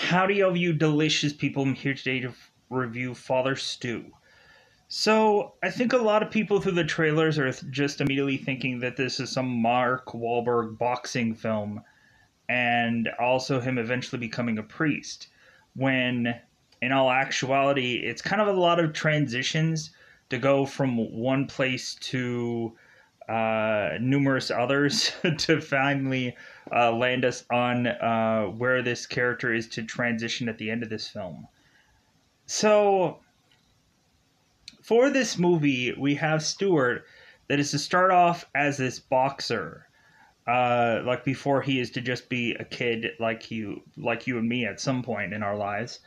Howdy, all you delicious people. I'm here today to review Father Stew. So, I think a lot of people through the trailers are just immediately thinking that this is some Mark Wahlberg boxing film, and also him eventually becoming a priest. When, in all actuality, it's kind of a lot of transitions to go from one place to numerous others to finally land us on where this character is to transition at the end of this film. So, for this movie, we have Stewart that is to start off as this boxer, like before he is to just be a kid like you and me at some point in our lives.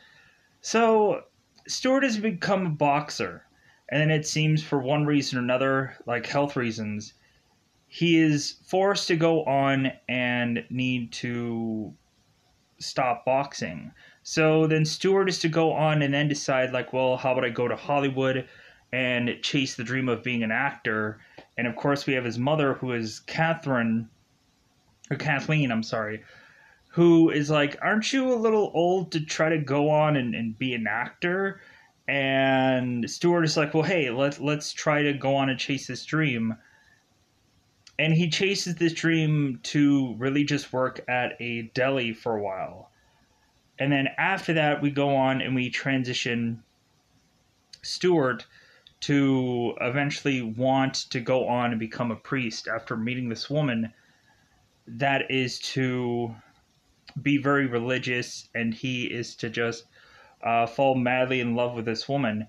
So, Stewart has become a boxer, and then it seems for one reason or another, like health reasons, he is forced to go on and need to stop boxing. So then Stewart is to go on and then decide, like, well, how about I go to Hollywood and chase the dream of being an actor? And of course, we have his mother, who is Kathleen, I'm sorry, who is like, aren't you a little old to try to go on and be an actor? And Stewart is like, well, hey, let's try to go on and chase this dream. And he chases this dream to really just work at a deli for a while. And then after that, we go on and we transition Stewart to eventually want to go on and become a priest after meeting this woman that is to be very religious, and he is to just fall madly in love with this woman.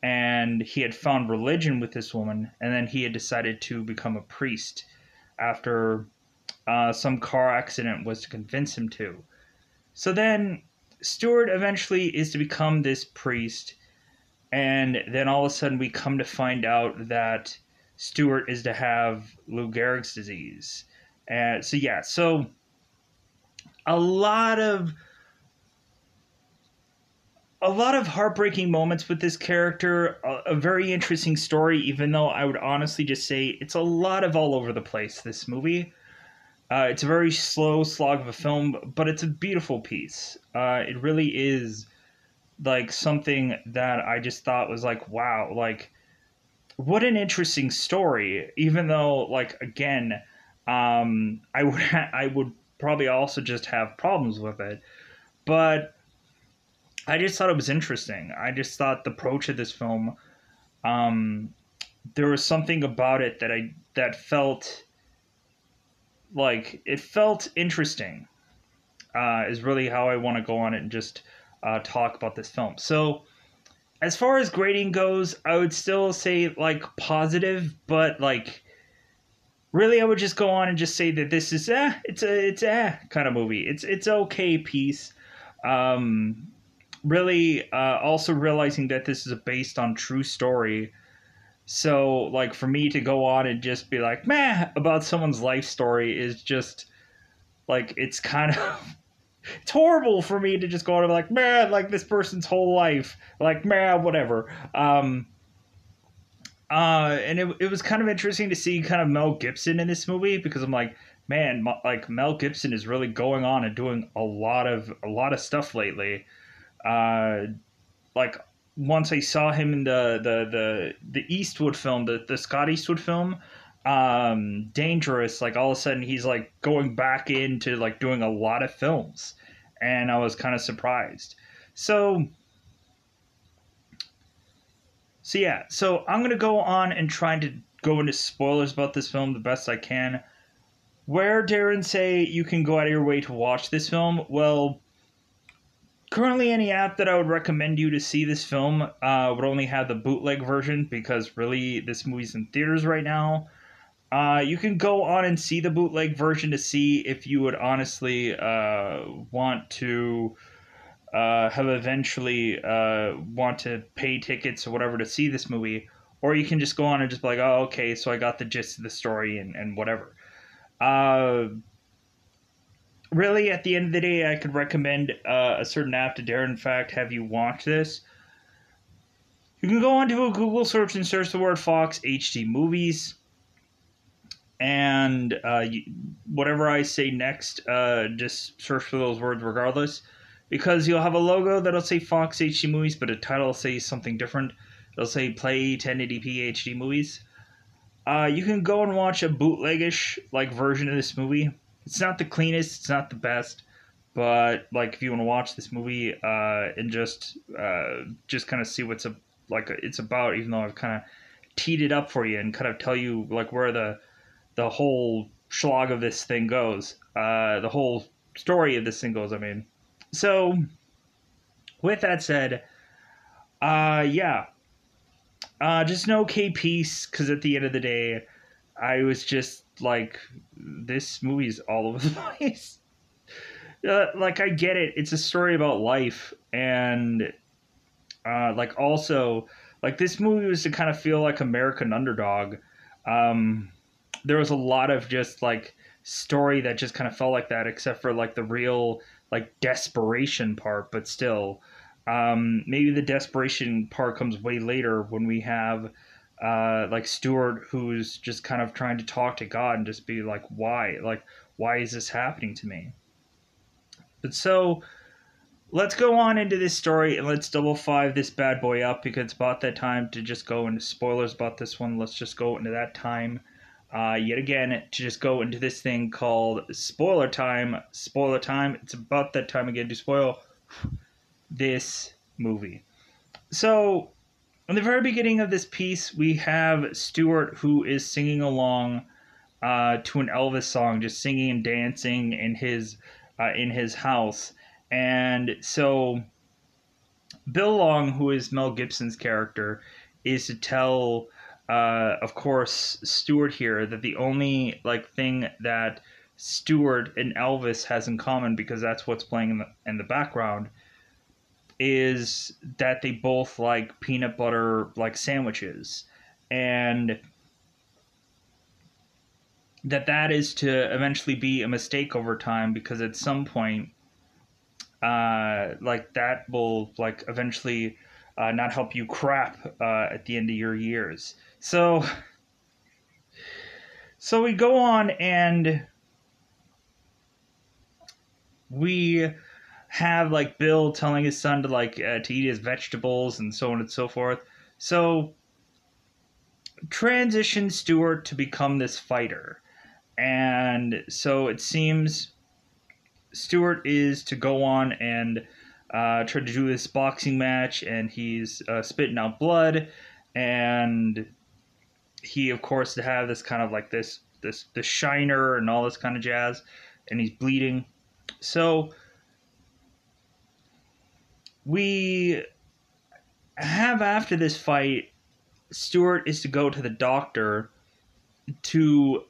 And he had found religion with this woman, and then he had decided to become a priest after some car accident was to convince him to. So then Stewart eventually is to become this priest, and then all of a sudden we come to find out that Stewart is to have Lou Gehrig's disease. And so a lot of heartbreaking moments with this character, a very interesting story, even though I would honestly just say it's a lot of all over the place, this movie. It's a very slow slog of a film, but it's a beautiful piece. It really is like something that I just thought was like, wow, like what an interesting story. Even though, like, again, I would probably also just have problems with it, but I just thought it was interesting. I just thought the approach of this film, um, there was something about it that felt like it felt interesting. Is really how I want to go on it and just talk about this film. So, as far as grading goes, I would still say like positive, but like really, I would just go on and just say that this is it's kind of movie. It's okay piece. Um, Really, also realizing that this is based on true story. So, like, for me to go on and just be like, meh, about someone's life story is just like it's kind of it's horrible for me to just go on and be like, man, like this person's whole life, like, man, whatever. And it was kind of interesting to see kind of Mel Gibson in this movie, because I'm like, man, like Mel Gibson is really going on and doing a lot of stuff lately. Uh, like once I saw him in the Eastwood film, the Scott Eastwood film, Dangerous. Like all of a sudden he's like going back into like doing a lot of films, and I was kind of surprised. So so I'm gonna go on and try to go into spoilers about this film the best I can. Where Darren say you can go out of your way to watch this film, well, currently, any app that I would recommend you to see this film would only have the bootleg version, because really this movie's in theaters right now. You can go on and see the bootleg version to see if you would honestly want to have eventually want to pay tickets or whatever to see this movie. Or you can just go on and just be like, oh, okay, so I got the gist of the story and whatever. Uh, Really, at the end of the day, I could recommend a certain app to Darren. In fact, have you watch this? You can go onto a Google search and search the word Fox HD Movies, and whatever I say next, just search for those words regardless. because you'll have a logo that'll say Fox HD Movies, but a title will say something different. It'll say Play 1080p HD Movies. You can go and watch a bootlegish like version of this movie. It's not the cleanest, it's not the best, but like if you want to watch this movie and just kind of see what's it's about, even though I've kind of teed it up for you and kind of tell you like where the whole schlag of this thing goes, the whole story of this thing goes. I mean, so with that said, yeah. Just an okay piece, because at the end of the day, I was just like, this movie's all over the place. Like, I get it. It's a story about life. And, like, also, like, this movie was to kind of feel like American Underdog. There was a lot of just, like, story that just kind of felt like that, except for, like, the real, like, desperation part, but still. Maybe the desperation part comes way later when we have like Stuart, who's just kind of trying to talk to God and just be like, why is this happening to me? But so let's go on into this story and let's double five this bad boy up, because it's about that time to just go into spoilers about this one. Let's just go into that time yet again to just go into this thing called spoiler time. Spoiler time. It's about that time again to spoil this movie. So, in the very beginning of this piece, we have Stuart, who is singing along to an Elvis song, just singing and dancing in his house. And so, Bill Long, who is Mel Gibson's character, is to tell, of course, Stuart here that the only like thing that Stuart and Elvis has in common, because that's what's playing in the background, is that they both like peanut butter like sandwiches, and that is to eventually be a mistake over time, because at some point like that will like eventually not help you crap at the end of your years. So we go on and we have like Bill telling his son to like to eat his vegetables and so on and so forth. So transition Stuart to become this fighter. And so it seems Stuart is to go on and try to do this boxing match, and he's spitting out blood, and he of course to have this kind of like this shiner and all this kind of jazz, and he's bleeding. So we have, after this fight, Stuart is to go to the doctor to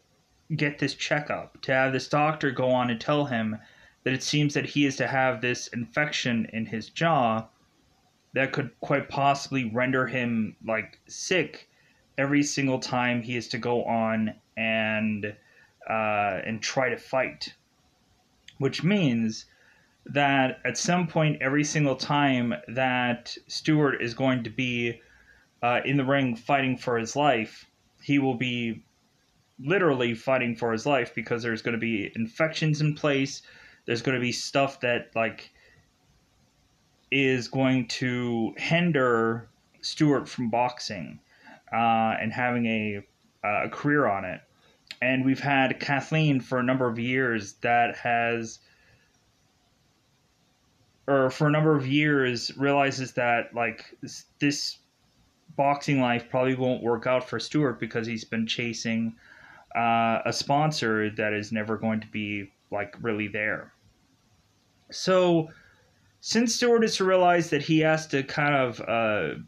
get this checkup, to have this doctor go on and tell him that it seems that he is to have this infection in his jaw that could quite possibly render him like sick every single time he is to go on and try to fight, which means that at some point every single time that Stuart is going to be in the ring fighting for his life, he will be literally fighting for his life, because there's going to be infections in place. There's going to be stuff that like is going to hinder Stuart from boxing and having a career on it. And we've had Kathleen for a number of years realizes that like this boxing life probably won't work out for Stuart, because he's been chasing a sponsor that is never going to be like really there. So since Stuart is to realize that he has to kind of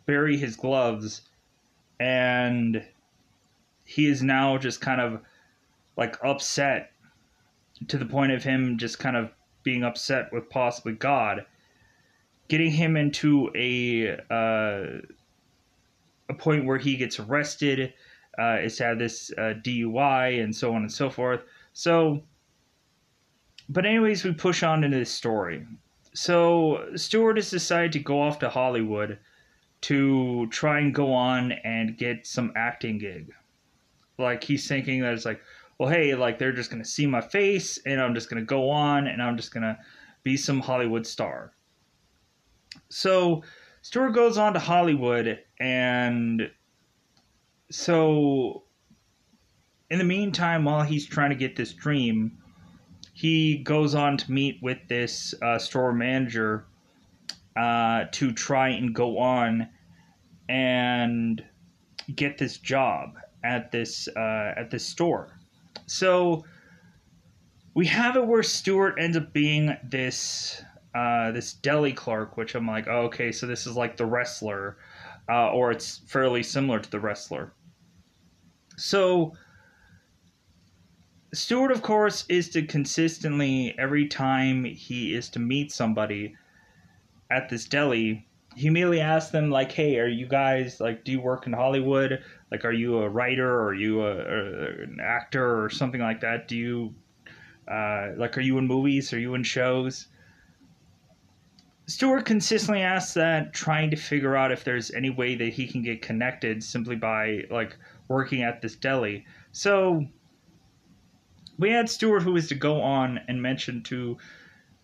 bury his gloves, and he is now just kind of like upset to the point of him just kind of being upset with possibly God, getting him into a point where he gets arrested, is to have this DUI and so on and so forth. So, but anyways, we push on into this story. So Stuart has decided to go off to Hollywood to try and go on and get some acting gig. Like he's thinking that it's like, well, hey, like they're just going to see my face and I'm just going to go on and I'm just going to be some Hollywood star. So Stewart goes on to Hollywood, and so in the meantime, while he's trying to get this dream, he goes on to meet with this store manager to try and go on and get this job at this store. So we have it where Stewart ends up being this deli clerk, which I'm like, oh, okay, so this is like the wrestler, or it's fairly similar to the wrestler. So Stewart, of course, is to consistently, every time he is to meet somebody at this deli, he immediately asks them, like, hey, are you guys, like, do you work in Hollywood? Like, are you a writer, or are you an actor or something like that? Do you, like, are you in movies? Are you in shows? Stewart consistently asks that, trying to figure out if there's any way that he can get connected simply by, like, working at this deli. So we had Stewart, who was to go on and mention to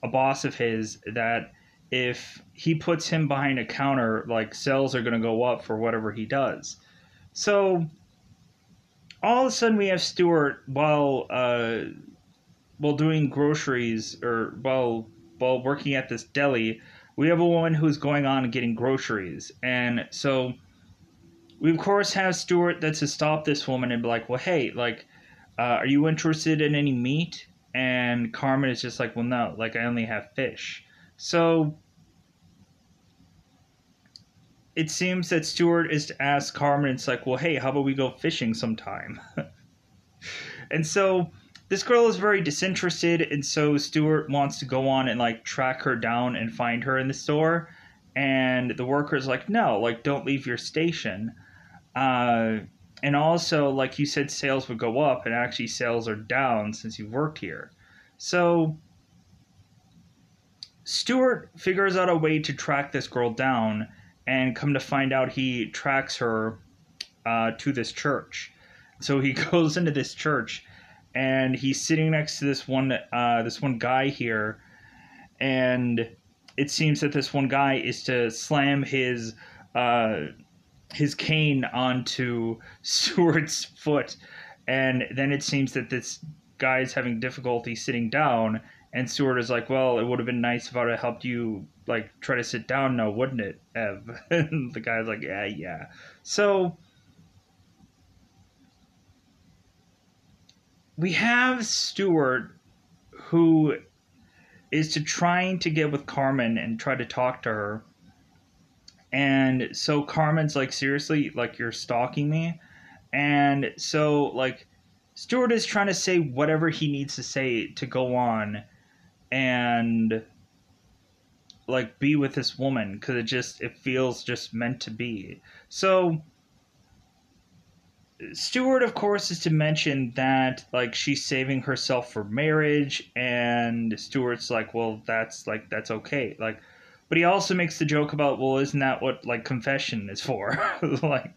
a boss of his that if he puts him behind a counter, like, sales are going to go up for whatever he does. So all of a sudden we have Stewart while doing groceries, or while working at this deli, we have a woman who's going on and getting groceries. And so we of course have Stewart that's to stop this woman and be like, well, hey, like, are you interested in any meat? And Carmen is just like, well, no, like, I only have fish. So it seems that Stewart is to ask Carmen, it's like, well, hey, how about we go fishing sometime? And so this girl is very disinterested, and so Stewart wants to go on and, like, track her down and find her in the store. And the worker's like, no, like, don't leave your station. And also, like you said, sales would go up, and actually sales are down since you've worked here. So Stewart figures out a way to track this girl down, and come to find out, he tracks her to this church. So he goes into this church, and he's sitting next to this one guy here, and it seems that this one guy is to slam his cane onto Stewart's foot, and then it seems that this guy's having difficulty sitting down, and Stewart is like, well, it would have been nice if I would have helped you, like, try to sit down now, wouldn't it, Ev? And the guy's like, yeah. So we have Stewart, who is to trying to get with Carmen and try to talk to her. And so Carmen's like, seriously, like, you're stalking me? And so, like, Stewart is trying to say whatever he needs to say to go on and, like, be with this woman, because it feels just meant to be. So Stewart, of course, is to mention that, like, she's saving herself for marriage, and Stewart's like, well, that's okay, like, but he also makes the joke about, well, isn't that what, like, confession is for? Like,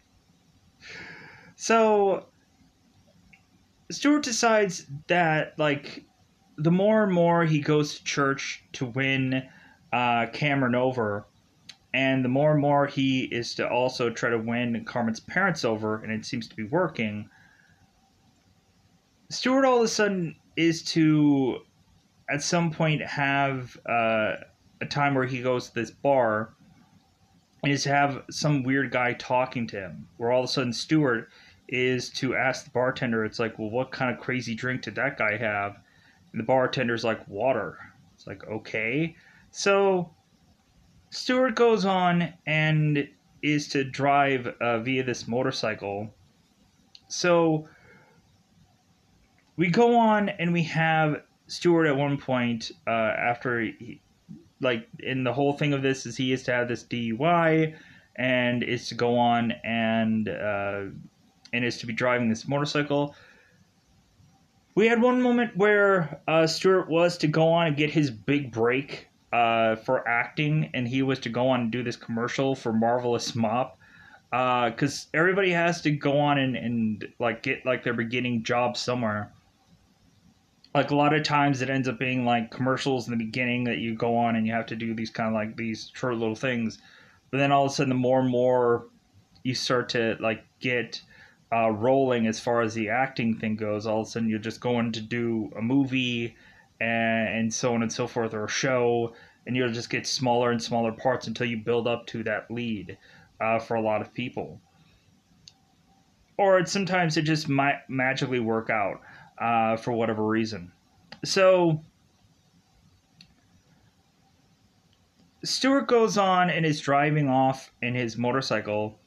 so Stewart decides that, like, the more and more he goes to church to win Cameron over, and the more and more he is to also try to win Carmen's parents over, and it seems to be working, Stewart all of a sudden is to, at some point, have a time where he goes to this bar and is to have some weird guy talking to him, where all of a sudden Stewart is to ask the bartender, it's like, well, what kind of crazy drink did that guy have? And the bartender's like, water. It's like, okay. So Stewart goes on and is to drive via this motorcycle. So we go on and we have Stewart at one point, after he, like, in the whole thing of this is he is to have this DUI and is to go on and is to be driving this motorcycle. We had one moment where Stewart was to go on and get his big break for acting, and he was to go on and do this commercial for Marvelous Mop, because everybody has to go on and like get, like, their beginning job somewhere. like a lot of times it ends up being like commercials in the beginning that you go on and you have to do these kind of like these short little things, but then all of a sudden the more and more you start to like get rolling as far as the acting thing goes, all of a sudden you're just going to do a movie and so on and so forth, or a show, and you'll just get smaller and smaller parts until you build up to that lead for a lot of people. Or sometimes it just might magically work out for whatever reason. So Stewart goes on and is driving off in his motorcycle,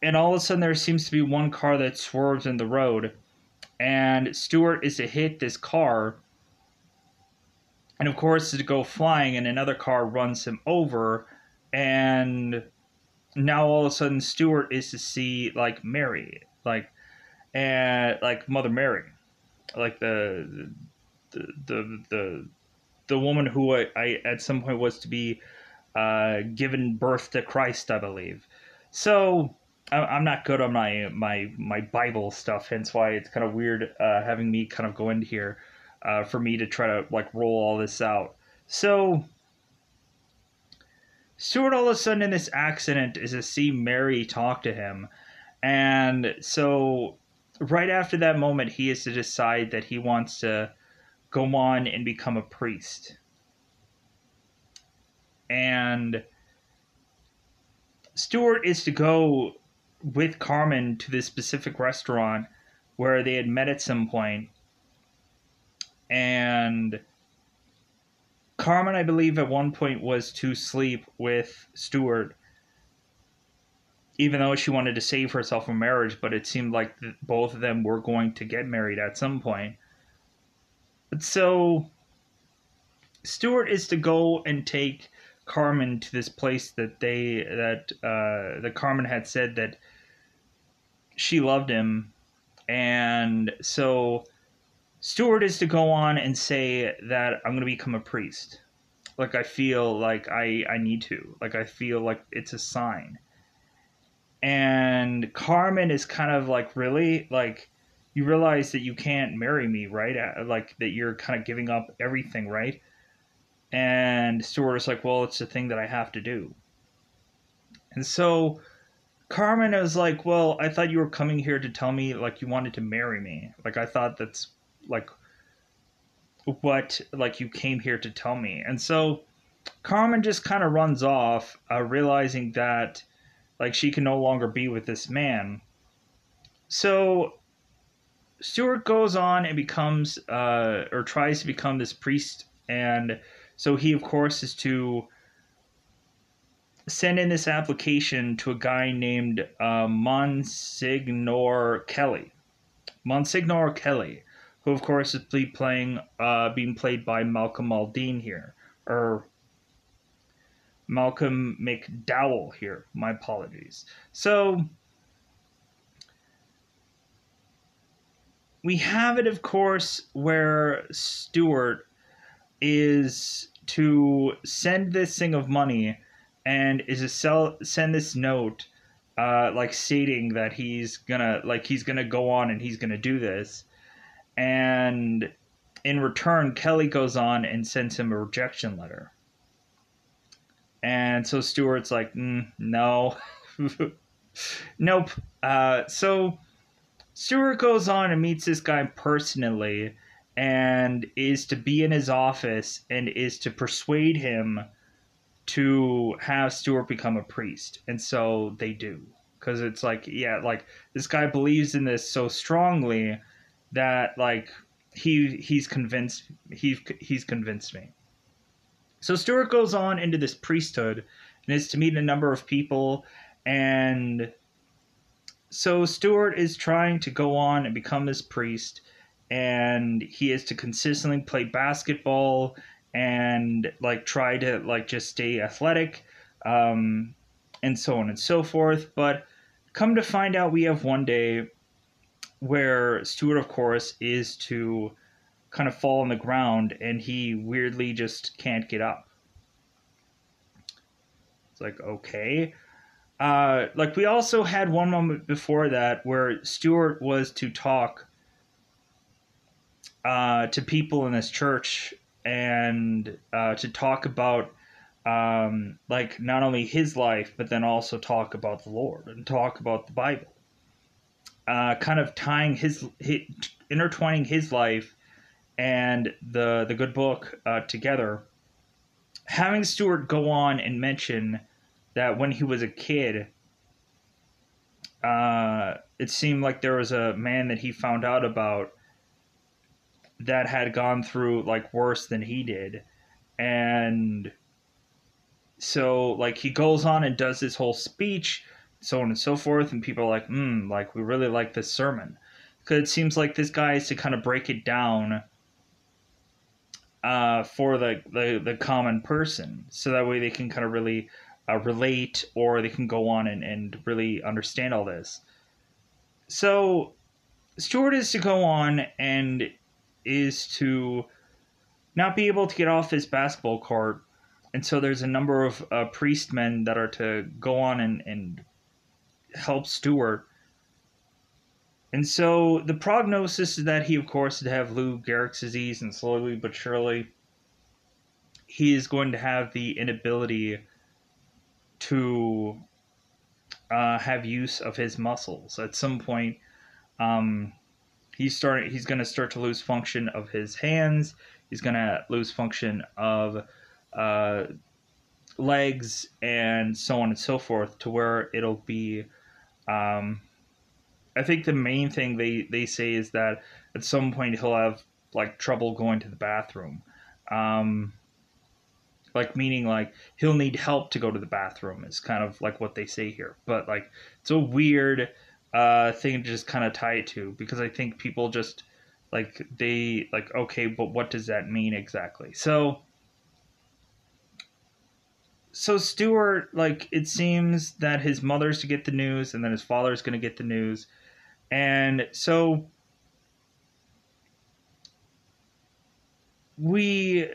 and all of a sudden there seems to be one car that swerves in the road, and Stewart is to hit this car, and of course to go flying, and another car runs him over, and now all of a sudden Stewart is to see like Mary, and like Mother Mary, like the the woman who I at some point was to be given birth to Christ, I believe. So I'm not good on my Bible stuff, hence why it's kind of weird having me kind of go in here for me to try to like roll all this out. So Stewart all of a sudden in this accident is to see Mary talk to him, and so right after that moment he is to decide that he wants to go on and become a priest. And Stewart is to go with Carmen to this specific restaurant where they had met at some point. And Carmen, I believe, at one point was to sleep with Stewart, even though she wanted to save herself from marriage, but it seemed like both of them were going to get married at some point. But so Stewart is to go and take Carmen to this place that Carmen had said that she loved him, and so Stewart is to go on and say that I'm going to become a priest. Like I feel like I need to. Like I feel like it's a sign. And Carmen is kind of like, really? Like you realize that you can't marry me, right? Like that you're kind of giving up everything, right? And Stewart is like, well, it's the thing that I have to do. And so Carmen was like, well, I thought you were coming here to tell me like you wanted to marry me. Like I thought that's like what like you came here to tell me. And so Carmen just kind of runs off, realizing that like she can no longer be with this man. So Stewart goes on and becomes or tries to become this priest, and so he of course is to send in this application to a guy named Monsignor Kelly. Monsignor Kelly, who of course is being played by Malcolm Muldoon here, or Malcolm McDowell here. My apologies. So we have it, of course, where Stewart is to send this thing of money and is to send this note like stating that he's gonna go on and he's gonna do this, and in return Kelly goes on and sends him a rejection letter, and so Stewart's like, no. Nope. So Stewart goes on and meets this guy personally and is to be in his office and is to persuade him to have Stewart become a priest. And so they do. Because it's like, yeah, like this guy believes in this so strongly that like he's convinced he's convinced me. So Stewart goes on into this priesthood and is to meet a number of people, and so Stewart is trying to go on and become this priest, and he is to consistently play basketball and like try to like just stay athletic, and so on and so forth. But come to find out, we have one day where Stewart, of course, is to kind of fall on the ground, and he weirdly just can't get up. It's like, okay. Like we also had one moment before that where Stewart was to talk to people in this church and to talk about like not only his life, but then also talk about the Lord and talk about the Bible, kind of tying intertwining his life and the good book together. Having Stewart go on and mention that when he was a kid, it seemed like there was a man that he found out about that had gone through like worse than he did. And so like he goes on and does this whole speech, so on and so forth, and people are like, like we really like this sermon. Because it seems like this guy is to kind of break it down for the common person, so that way they can kind of really relate, or they can go on and really understand all this. So Stewart is to go on and is to not be able to get off his basketball court, and so there's a number of priest men that are to go on and help Stewart. And so the prognosis is that he, of course, would have Lou Gehrig's disease, and slowly but surely he is going to have the inability to have use of his muscles. At some point, he's going to start to lose function of his hands. He's going to lose function of legs, and so on and so forth, to where it'll be I think the main thing they say is that at some point he'll have like trouble going to the bathroom. Like meaning like he'll need help to go to the bathroom is kind of like what they say here. But like it's a weird thing to just kind of tie it to, because I think people just like they like, okay, but what does that mean exactly? So Stewart, like, it seems that his mother's to get the news, and then his father's going to get the news. And so we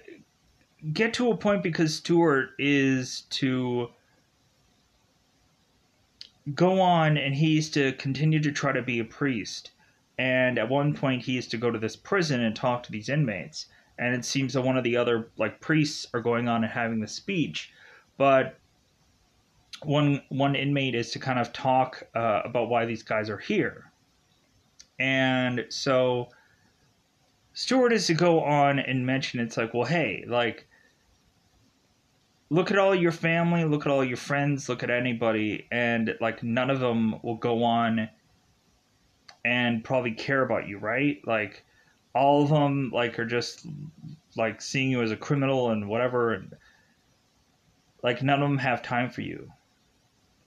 get to a point, because Stewart is to go on and he's to continue to try to be a priest. And at one point he is to go to this prison and talk to these inmates. And it seems that one of the other like priests are going on and having the speech. But one inmate is to kind of talk about why these guys are here. And so Stewart is to go on and mention, it's like, well, hey, like, look at all your family, look at all your friends, look at anybody, and like none of them will go on and probably care about you, right? Like all of them like are just like seeing you as a criminal and whatever, and like none of them have time for you,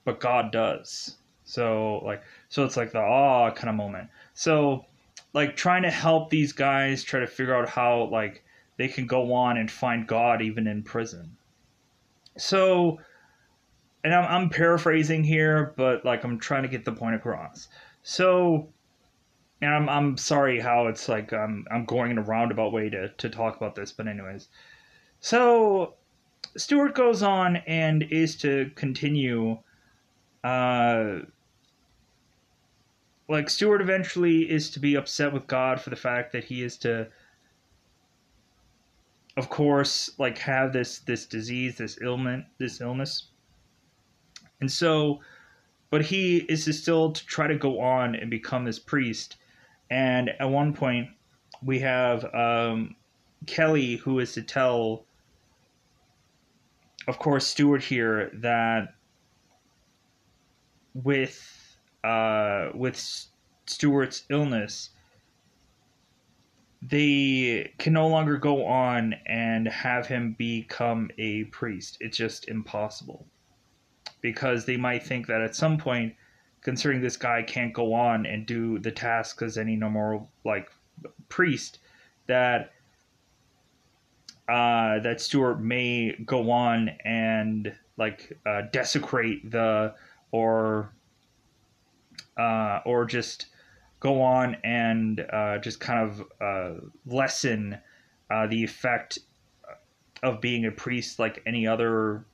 but God does. So it's like the awe kind of moment. So like trying to help these guys try to figure out how like they can go on and find God even in prison. So, and I'm paraphrasing here, but like I'm trying to get the point across. So, and I'm sorry how it's like I'm going in a roundabout way to talk about this, but anyways. So Stewart goes on and is to continue like Stewart eventually is to be upset with God for the fact that he is to, of course, like have this disease, this illness. And so, but he is to still to try to go on and become this priest. And at one point we have Kelly, who is to tell, of course, Stewart here that with Stewart's illness, they can no longer go on and have him become a priest. It's just impossible, because they might think that at some point, considering this guy can't go on and do the tasks as any normal like priest, that that Stewart may go on and like desecrate the or just go on and just kind of lessen the effect of being a priest like any other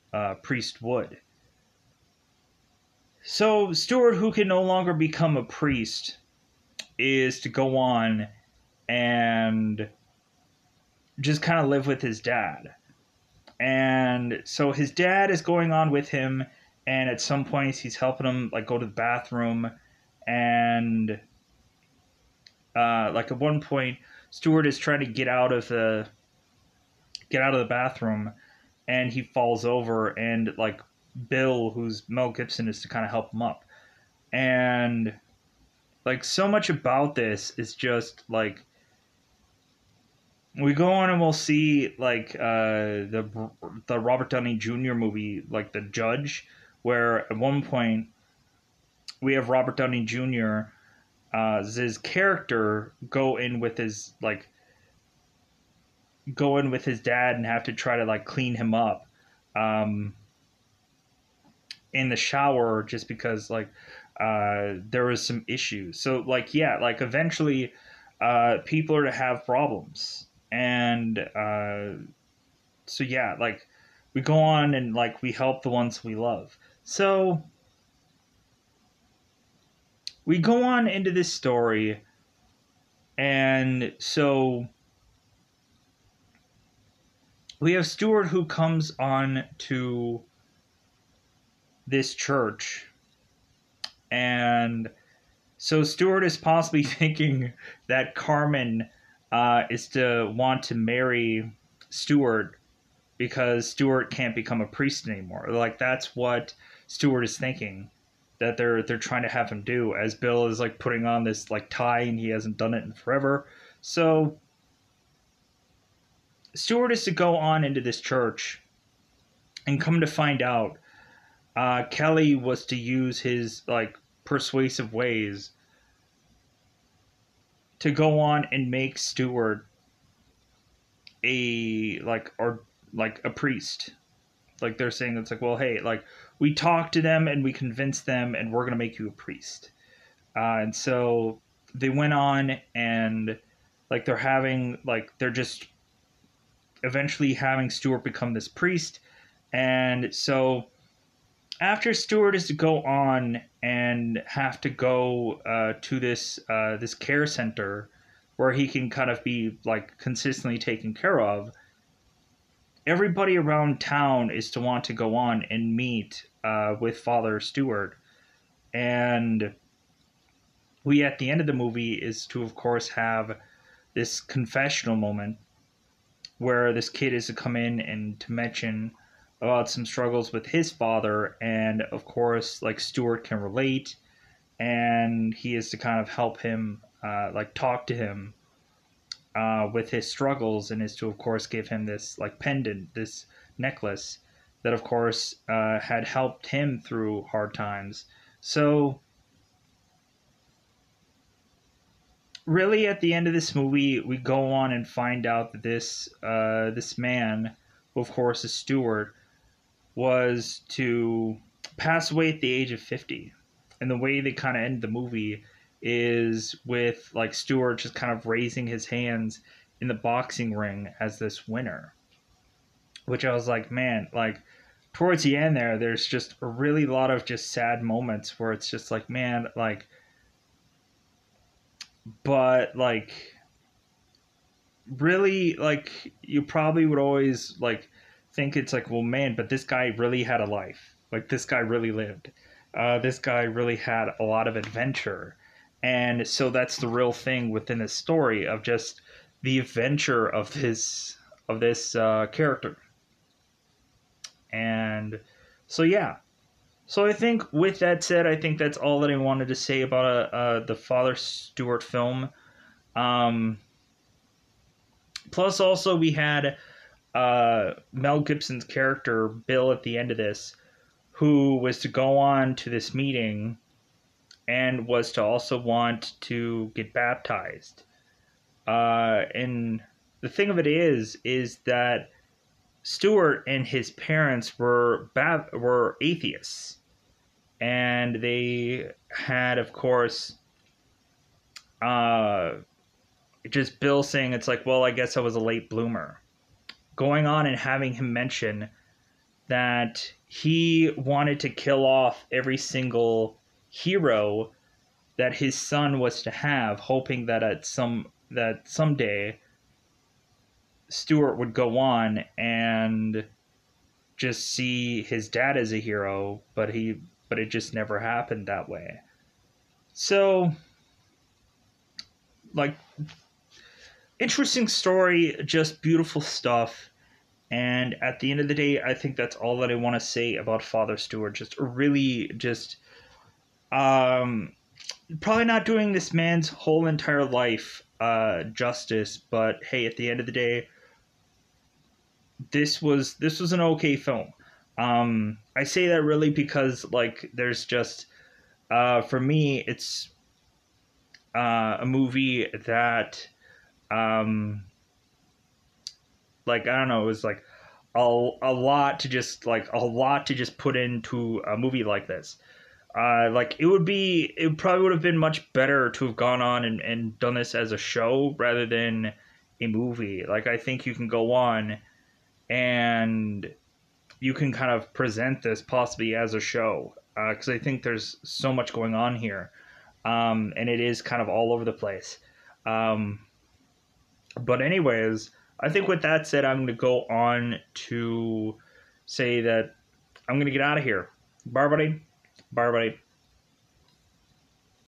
priest would. So Stewart, who can no longer become a priest, is to go on and just kind of live with his dad. And so his dad is going on with him, and at some points he's helping him like go to the bathroom, and like at one point Stewart is trying to get out of the bathroom, and he falls over, and like Bill, who's Mel Gibson, is to kind of help him up. And like so much about this is just like we go on and we'll see like the Robert Downey Jr. movie, like The Judge, where at one point we have Robert Downey Jr. His character go in with his dad and have to try to like clean him up in the shower, just because like there was some issues. So like yeah, like eventually people are to have problems, and so yeah, like we go on and like we help the ones we love. So we go on into this story, and so we have Stewart, who comes on to this church, and so Stewart is possibly thinking that Carmen is to want to marry Stewart because Stewart can't become a priest anymore. Like that's what Stewart is thinking that they're trying to have him do, as Bill is like putting on this like tie and he hasn't done it in forever. So Stewart is to go on into this church, and come to find out, Kelly was to use his like persuasive ways to go on and make Stewart a a priest. Like they're saying it's like, well, hey, like we talked to them and we convinced them, and we're gonna make you a priest. And so they went on, and like they're just eventually having Stewart become this priest. And so after Stewart is to go on and have to go to this care center where he can kind of be like consistently taken care of, everybody around town is to want to go on and meet with Father Stewart. And we, at the end of the movie, is to, of course, have this confessional moment where this kid is to come in and to mention about some struggles with his father, and of course like Stewart can relate, and he is to kind of help him like talk to him with his struggles, and is to of course give him this like pendant, this necklace that of course had helped him through hard times. So really at the end of this movie we go on and find out that this man, who of course is Stewart, was to pass away at the age of 50. And the way they kind of end the movie is with like Stewart just kind of raising his hands in the boxing ring as this winner. Which I was like, man, like towards the end there's just a really lot of just sad moments where it's just like, man, like, but like really, like you probably would always like think it's like, well, man, but this guy really had a life. Like this guy really lived. This guy really had a lot of adventure, and so that's the real thing within the story of just the adventure of this character. And so yeah. So I think with that said, I think that's all that I wanted to say about the Father Stewart film. Plus, also we had Mel Gibson's character, Bill, at the end of this, who was to go on to this meeting and was to also want to get baptized. And the thing of it is that Stewart and his parents were atheists. And they had, of course, just Bill saying it's like, well, I guess I was a late bloomer. Going on and having him mention that he wanted to kill off every single hero that his son was to have, hoping that that someday Stuart would go on and just see his dad as a hero, but it just never happened that way. So, like, interesting story, just beautiful stuff. And at the end of the day, I think that's all that I want to say about Father Stewart. Just really, just probably not doing this man's whole entire life justice, but hey, at the end of the day, this was an okay film. I say that really because like there's just for me it's a movie that um like I don't know, it was like a lot to just put into a movie like this. Like it probably would have been much better to have gone on and done this as a show rather than a movie. Like I think you can go on and you can kind of present this possibly as a show because I think there's so much going on here, and it is kind of all over the place. Um, but anyways, I think with that said, I'm going to go on to say that I'm going to get out of here. Bye, buddy. Bye, buddy.